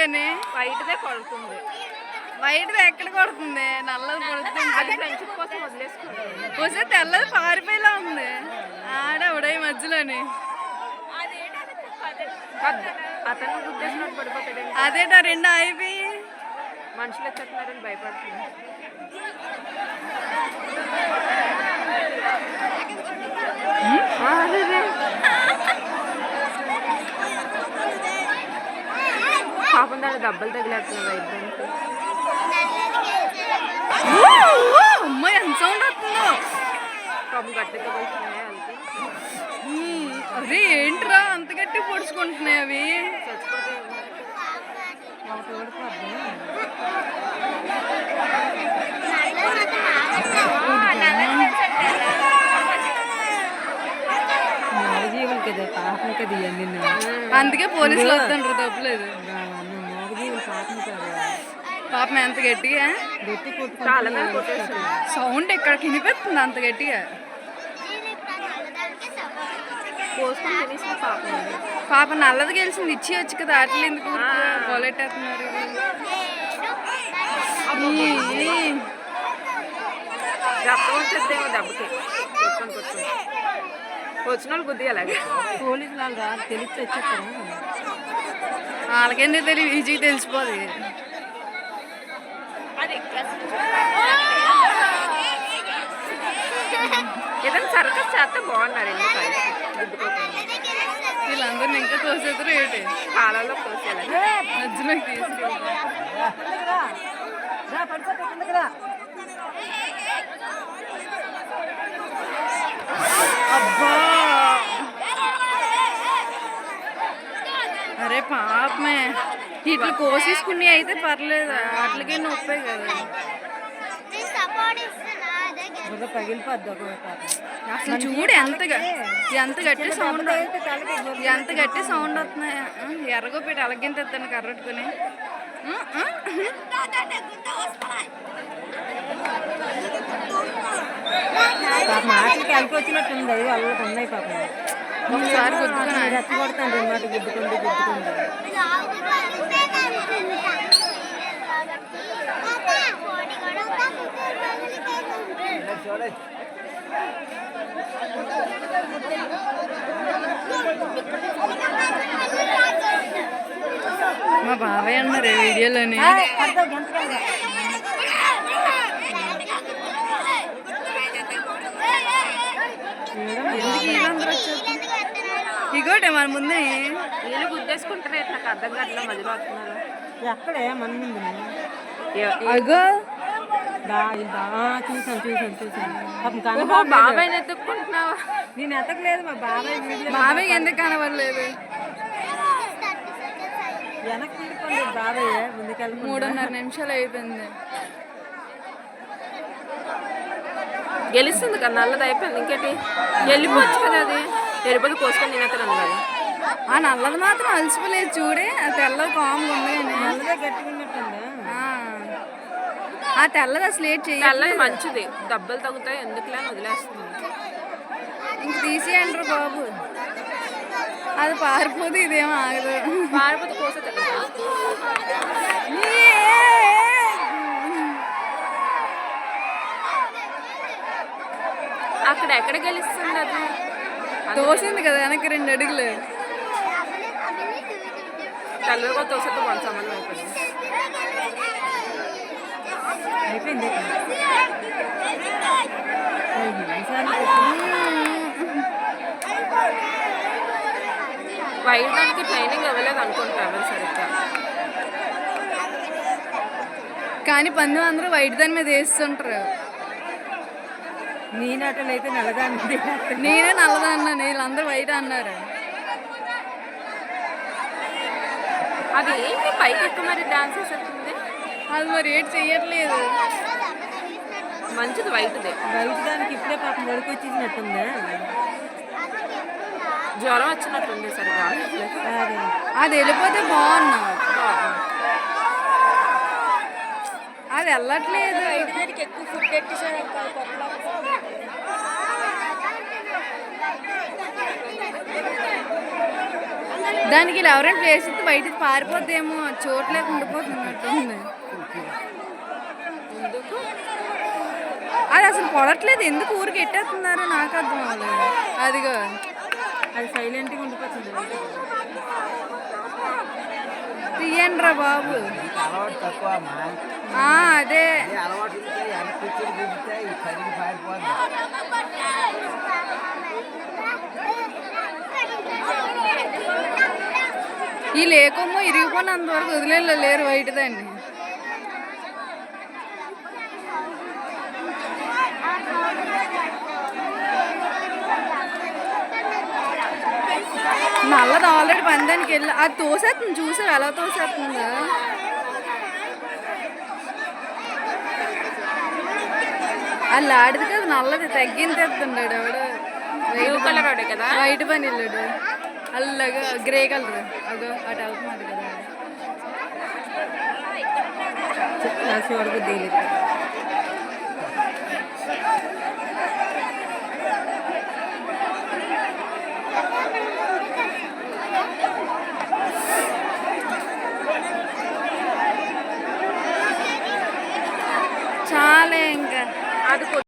కానీ వైట్దే కొడుతుంది. వైట్ది ఎక్కడ కొడుతుంది? నల్లది కొడుతుంది. అది ఫ్రెండ్షిప్ కోసం వదిలేసుకుంటుంది. వస్తే తెల్లది పారిపోయేలా ఉంది. ఆడవిడ ఈ మధ్యలోని అతను గుద్దేసినట్టు పడిపోతాడు. అదేటా రెండు అయిపోయి మనుషులు వచ్చేస్తున్నారని భయపడుతుంది. పాపం దాని దెబ్బలు తగిలేస్తున్నాయి ఇద్దరికి. అమ్మాయి ఎంత సౌండ్ వస్తుందో. పాపం గట్టిగా పోతున్నాయి వాళ్ళకి. అరే ఏంట్రా అంత గట్టి పొడుచుకుంటున్నాయి అవి? చచ్చిపోతే జీవులు కదా పాపం కదా ఇవన్నీ. అందుకే పోలీసులు వద్దంటారు. తప్పలేదు. జీవులు పాపం కదా. పాపం ఎంత గట్టిగా గట్టి చాలా మీద కొట్టేస్తుంది. సౌండ్ ఎక్కడ వినిపిస్తుంది అంత గట్టిగా. పోసుకొని తినేసిన పాపం. పాప నల్లది గెలిచింది ఇచ్చేయచ్చు కదా. అట్లా ఎందుకు కొలెట్టేస్తున్నారు? రక్తం వచ్చేద్దేమో దెబ్బకి. కొట్టుకొని కొట్టుకొని వచ్చిన వాళ్ళు బుద్ధి అలాగే. పోలీసులు వాళ్ళు రాదు తెలిసి వచ్చేస్తారు. వాళ్ళకేందో తెలియదు, ఈజీగా తెలిసిపోదు. ఏదైనా సర్కస్ చేస్తే బాగున్నారు. ఎందుకు కలిసి గుద్దుకోకుండా వీళ్ళందరినీ ఇంకా తోసేద్దరు ఏంటి? కాలంలో కోసేయాలి. మధ్యలోకి తీసుకెళ్ళి అబ్బా. అరే పాపమే ఇట్లా కోసేసుకుని అయితే పర్లేదు. వాటికే నొప్పే కదా. పగిలిపోద్ది ఒక అసలు చూడు ఎంత గట్టి సౌండ్ వస్తున్నాయి. ఎర్రగోపెట్టి అలగింత ఎత్తాను కర్రట్టుకుని. మాటలకి అలికి వచ్చినట్టుంది. అది వాళ్ళకి ఉన్నాయి పాపం. ఒకసారి గుద్దుకున్నా రెచ్చగొడతాను మాట గుద్దుకుంటూ గుద్దుకుంటూ. మా బాబాయ్ అన్నారు వీడియోలోని. ఇగోటే మన ముందే వీళ్ళు గుద్దేసుకుంటారు. నాకు అర్థం కావట్లా మధ్యలో వస్తున్నారు. ఎక్కడే మన ముందు అగో చూసాను. బాబాయ్ ఎత్తుక్కుంటున్నావా? నేను ఎత్తకలేదు. మా బాబాయ్ ఎందుకు కనబడలేదు? వెనక్కి తిరుగుకోండి బాబాయ్. ముందుకెళ్ళి 3.5 నిమిషాలు అయిపోయింది. గెలుస్తుంది కదా. నల్లది అయిపోయింది. ఇంకేటి వెళ్ళిపోవచ్చు కదా. అది వెళ్ళిపోతే కోసుకొని తినేస్తాను కదా. ఆ నల్లది మాత్రం అలసిపోలేదు చూడే. ఆ తెల్లది కామ్గా ఉంది. నల్లదే గట్టిగా ఉన్నట్టుందా? ఆ తెల్లది అసలు ఏం చేయాలి. తెల్లది మంచిది. దెబ్బలు తగ్గుతాయి ఎందుకులే అని వదిలేస్తుంది. ఇంక తీసేయండ్రు బాబు. అది పారిపోతే ఇదేమో ఆగదు. పారిపోతే కోసే అక్కడ ఎక్కడ గెలుస్తుంది? అది తోసింది కదా వెనక్కి 2 అడుగులు. తెల్లగా తోసేతో మన సంబంధం అయిపోయింది. అయిపోయింది. వైట్ దానికి ట్రైనింగ్ ఇవ్వలేదు అనుకుంటా ఎవరు సరిగ్గా. కానీ పందెం అందరూ వైట్ దాని మీద వేస్తుంటారు. నేనటలు అయితే నల్లదాన్ని. నేనే నల్లదా అన్నాను. వీళ్ళందరూ వైట్ అన్నారు. అది ఏంటి పైకి ఎక్కువ మరి డాన్స్ వేసేస్తుంది. అది మరి ఏం చెయ్యట్లేదు. మంచిది వైట్దే. వైట్ దానికి ఇప్పుడే పాపం వరకు వచ్చేసినట్టుందా? జ్వరం వచ్చినట్టుంది సరిగా. అది వెళ్ళిపోతే బాగున్నా. అది వెళ్ళట్లేదు. ఎక్కువ ఫుడ్ ఎట్టేసాడు. దానికి ఇలా ఎవరైనా ప్లేస్ ఇస్తే బయటకు పారిపోద్దేమో చోట్లేక ఉండిపోతున్నట్టుంది. అది అసలు పొడట్లేదు, ఎందుకు ఊరికి ఎట్టేస్తున్నారో నాకు అర్థం అవ్వలేదు. అదిగో అది సైలెంట్గా ఉండిపోతుంది. తీయండి రా బాబు. అలవాటు తక్కువ అమ్మా. అదే ఈ అలవాటు ఉంటే వెనక్కి కూర్చొని దిగితే ఈ కడిగి పారిపోద్ది. ఈ లేకమ్మో ఇరిగిపోయినంత వరకు వదిలేరు బయట దాన్ని. నల్లది ఆల్రెడీ పందానికి వెళ్ళి అది తోసేస్తుంది, చూసావు ఎలా తోసేస్తుందా. అది ఆడిది కదా నల్లది తగ్గింది తెస్తున్నాడు ఎవడు. బ్లూ కలర్ వాడే కదా. వైట్ పని వెళ్ళాడు అల్లగా గ్రే కలర్ అగో అటు వెళ్తున్నాడు కదా. రాసి వరకు దిగలేదు. చాలా ఇంకా అది